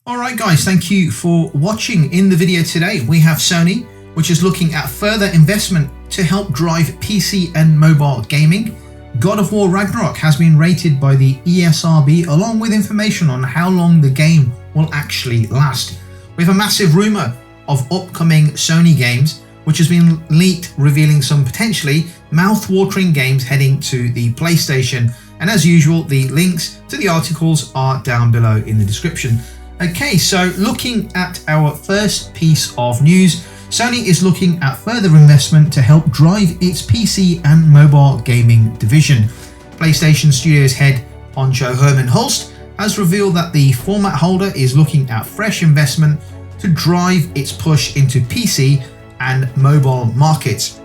Alright guys, thank you for watching. In the video today we have Sony, which is looking at further investment to help drive PC and mobile gaming. God of War Ragnarok has been rated by the ESRB along with information on how long the game will actually last. We have a massive rumour of upcoming Sony games which has been leaked, revealing some potentially mouth-watering games heading to the PlayStation, and as usual the links to the articles are down below in the description. Okay, so looking at our first piece of news, Sony is looking at further investment to help drive its PC and mobile gaming division. PlayStation Studios head honcho Hermen Hulst has revealed that the format holder is looking at fresh investment to drive its push into PC and mobile markets.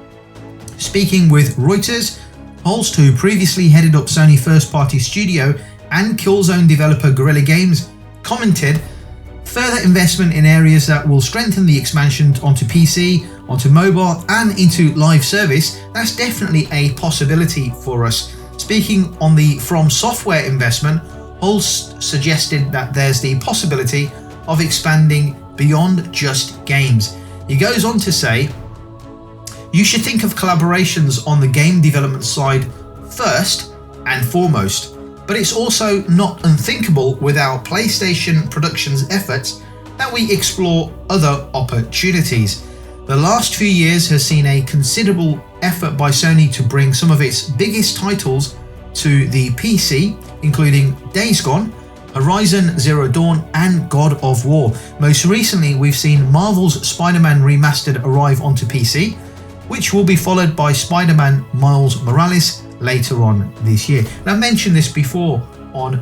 Speaking with Reuters, Hulst, who previously headed up Sony first-party studio and Killzone developer Guerrilla Games, commented, "Further investment in areas that will strengthen the expansion onto PC, onto mobile and into live service, that's definitely a possibility for us." Speaking on the From Software investment, Hulst suggested that there's the possibility of expanding beyond just games. He goes on to say, "You should think of collaborations on the game development side first and foremost. But it's also not unthinkable with our PlayStation Productions efforts that we explore other opportunities. The last few years has seen a considerable effort by Sony to bring some of its biggest titles to the PC, including Days Gone, Horizon Zero Dawn and God of War. Most recently, we've seen Marvel's Spider-Man Remastered arrive onto PC, which will be followed by Spider-Man Miles Morales later on this year." And I've mentioned this before on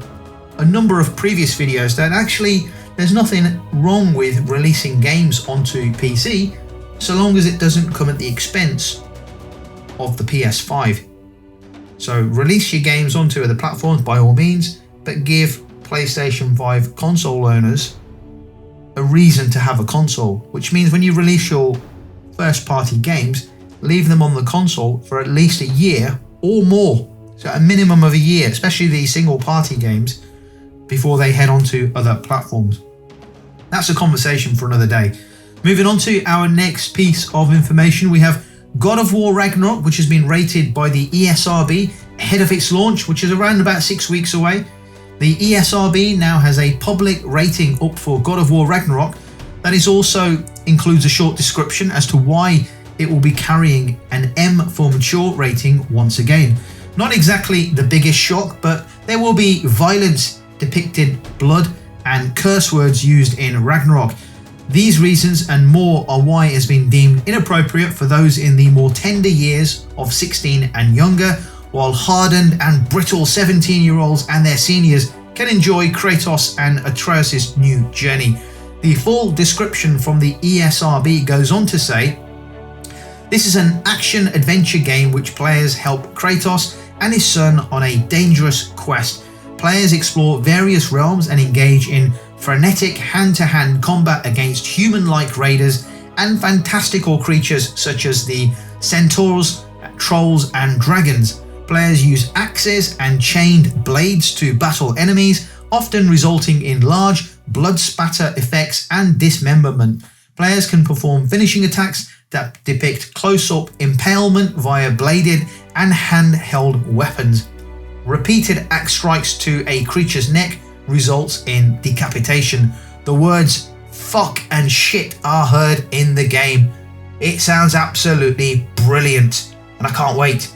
a number of previous videos that actually there's nothing wrong with releasing games onto PC so long as it doesn't come at the expense of the PS5. So release your games onto other platforms by all means, but give PlayStation 5 console owners a reason to have a console, which means when you release your first party games, leave them on the console for at least a year or more, so a minimum of a year, especially these single party games, before they head on to other platforms. That's a conversation for another day. Moving on to our next piece of information, we have God of War Ragnarok, which has been rated by the ESRB ahead of its launch, which is around about 6 weeks away. The ESRB now has a public rating up for God of War Ragnarok that is also includes a short description as to why it will be carrying an M for mature rating once again. Not exactly the biggest shock, but there will be violence depicted, blood and curse words used in Ragnarok. These reasons and more are why it has been deemed inappropriate for those in the more tender years of 16 and younger, while hardened and brittle 17-year-olds and their seniors can enjoy Kratos and Atreus' new journey. The full description from the ESRB goes on to say, "This is an action-adventure game which players help Kratos and his son on a dangerous quest. Players explore various realms and engage in frenetic hand-to-hand combat against human-like raiders and fantastical creatures such as the centaurs, trolls and dragons. Players use axes and chained blades to battle enemies, often resulting in large blood spatter effects and dismemberment. Players can perform finishing attacks that depict close-up impalement via bladed and handheld weapons. Repeated axe strikes to a creature's neck results in decapitation. The words fuck and shit are heard in the game. It sounds absolutely brilliant and I can't wait."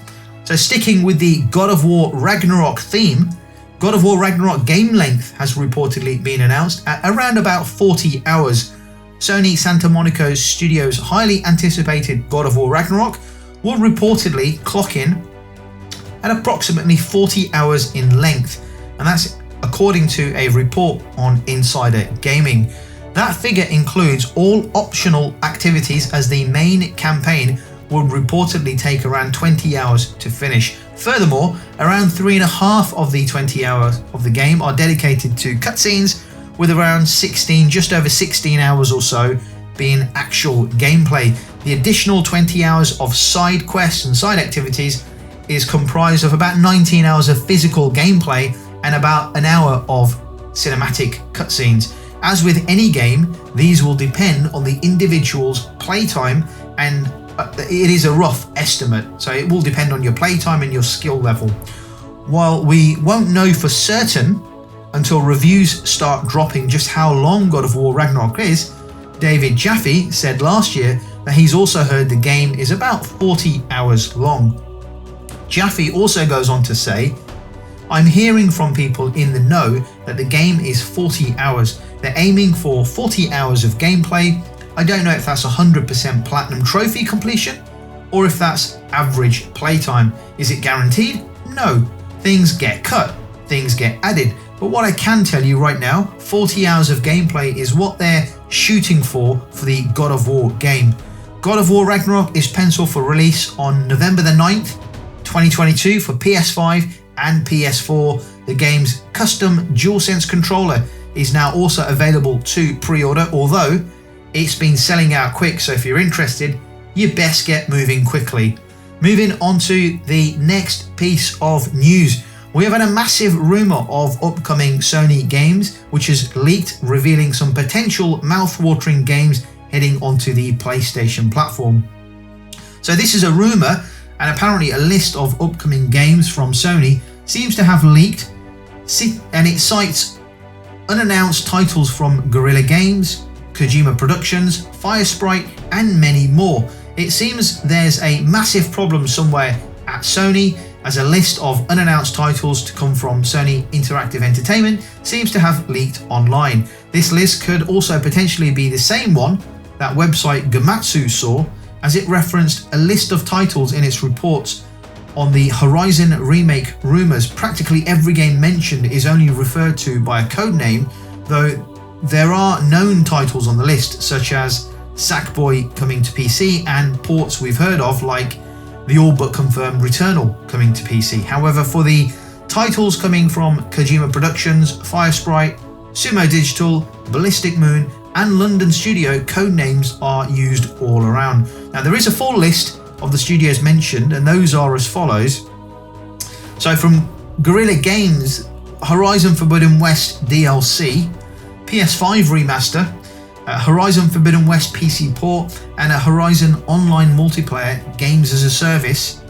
So sticking with the God of War Ragnarok theme, God of War Ragnarok game length has reportedly been announced at around about 40 hours. Sony Santa Monica Studios' highly anticipated God of War Ragnarok will reportedly clock in at approximately 40 hours in length, and that's according to a report on Insider Gaming. That figure includes all optional activities, as the main campaign would reportedly take around 20 hours to finish. Furthermore, around 3.5 of the 20 hours of the game are dedicated to cutscenes, with around 16, just over 16 hours or so being actual gameplay. The additional 20 hours of side quests and side activities is comprised of about 19 hours of physical gameplay and about an hour of cinematic cutscenes. As with any game, these will depend on the individual's playtime, and it is a rough estimate, so it will depend on your playtime and your skill level. While we won't know for certain until reviews start dropping just how long God of War Ragnarok is, David Jaffe said last year that he's also heard the game is about 40 hours long. Jaffe also goes on to say, "I'm hearing from people in the know that the game is 40 hours. They're aiming for 40 hours of gameplay. I don't know if that's 100% platinum trophy completion or if that's average playtime. Is it guaranteed? No. Things get cut, things get added. But what I can tell you right now, 40 hours of gameplay is what they're shooting for the God of War game." God of War Ragnarok is penciled for release on November the 9th, 2022 for PS5 and PS4. The game's custom DualSense controller is now also available to pre-order, although it's been selling out quick, so if you're interested, you best get moving quickly. Moving on to the next piece of news. We have had a massive rumour of upcoming Sony games, which is leaked, revealing some potential mouth-watering games heading onto the PlayStation platform. So this is a rumour, and apparently a list of upcoming games from Sony seems to have leaked, and it cites unannounced titles from Guerrilla Games, Kojima Productions, Firesprite, and many more. It seems there's a massive problem somewhere at Sony, as a list of unannounced titles to come from Sony Interactive Entertainment seems to have leaked online. This list could also potentially be the same one that website Gamatsu saw, as it referenced a list of titles in its reports on the Horizon remake rumors. Practically every game mentioned is only referred to by a codename, though there are known titles on the list, such as Sackboy coming to PC and ports we've heard of like the all but confirmed Returnal coming to PC. However, for the titles coming from Kojima Productions, Firesprite, Sumo Digital, Ballistic Moon, and London Studio, codenames are used all around. Now, there is a full list of the studios mentioned, and those are as follows. So from Guerrilla Games, Horizon Forbidden West DLC, PS5 remaster, Horizon Forbidden West PC port, and a Horizon Online multiplayer games as a service,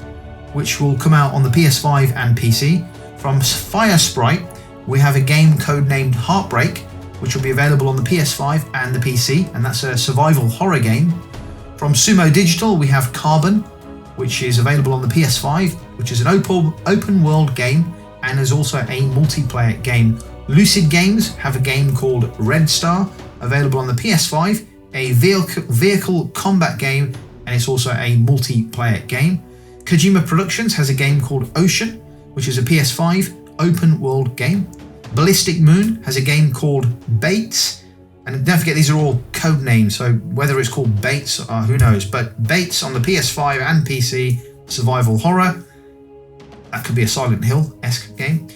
which will come out on the PS5 and PC. From Firesprite, we have a game codenamed Heartbreak, which will be available on the PS5 and the PC, and that's a survival horror game. From Sumo Digital, we have Carbon, which is available on the PS5, which is an open world game and is also a multiplayer game. Lucid Games have a game called Red Star, available on the PS5, a vehicle combat game, and it's also a multiplayer game. Kojima Productions has a game called Ocean, which is a PS5 open world game. Ballistic Moon has a game called Bates, and don't forget these are all code names, so whether it's called Bates, who knows, but Bates on the PS5 and PC, survival horror. That could be a Silent Hill-esque game.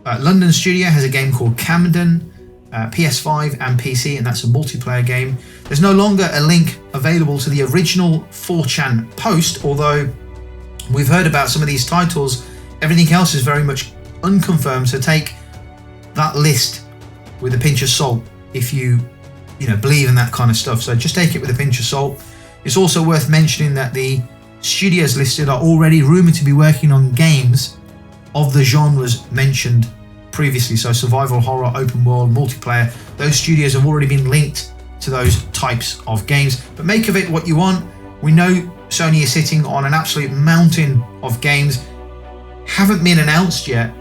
London Studio has a game called Camden, PS5 and PC, and that's a multiplayer game. There's no longer a link available to the original 4chan post, although we've heard about some of these titles. Everything else is very much unconfirmed, so take that list with a pinch of salt if you believe in that kind of stuff. So just take it with a pinch of salt. It's also worth mentioning that the studios listed are already rumored to be working on games of the genres mentioned previously, so survival horror, open world, multiplayer. Those studios have already been linked to those types of games, but make of it what you want. We know Sony is sitting on an absolute mountain of games, haven't been announced yet,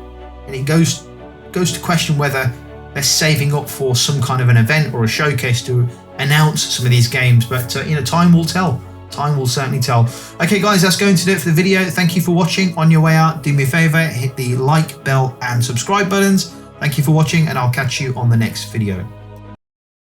and it goes to question whether they're saving up for some kind of an event or a showcase to announce some of these games, but time will tell. Time will certainly tell. Okay guys, that's going to do it for the video. Thank you for watching. On your way out, do me a favor, hit the like, bell and subscribe buttons. Thank you for watching, and I'll catch you on the next video.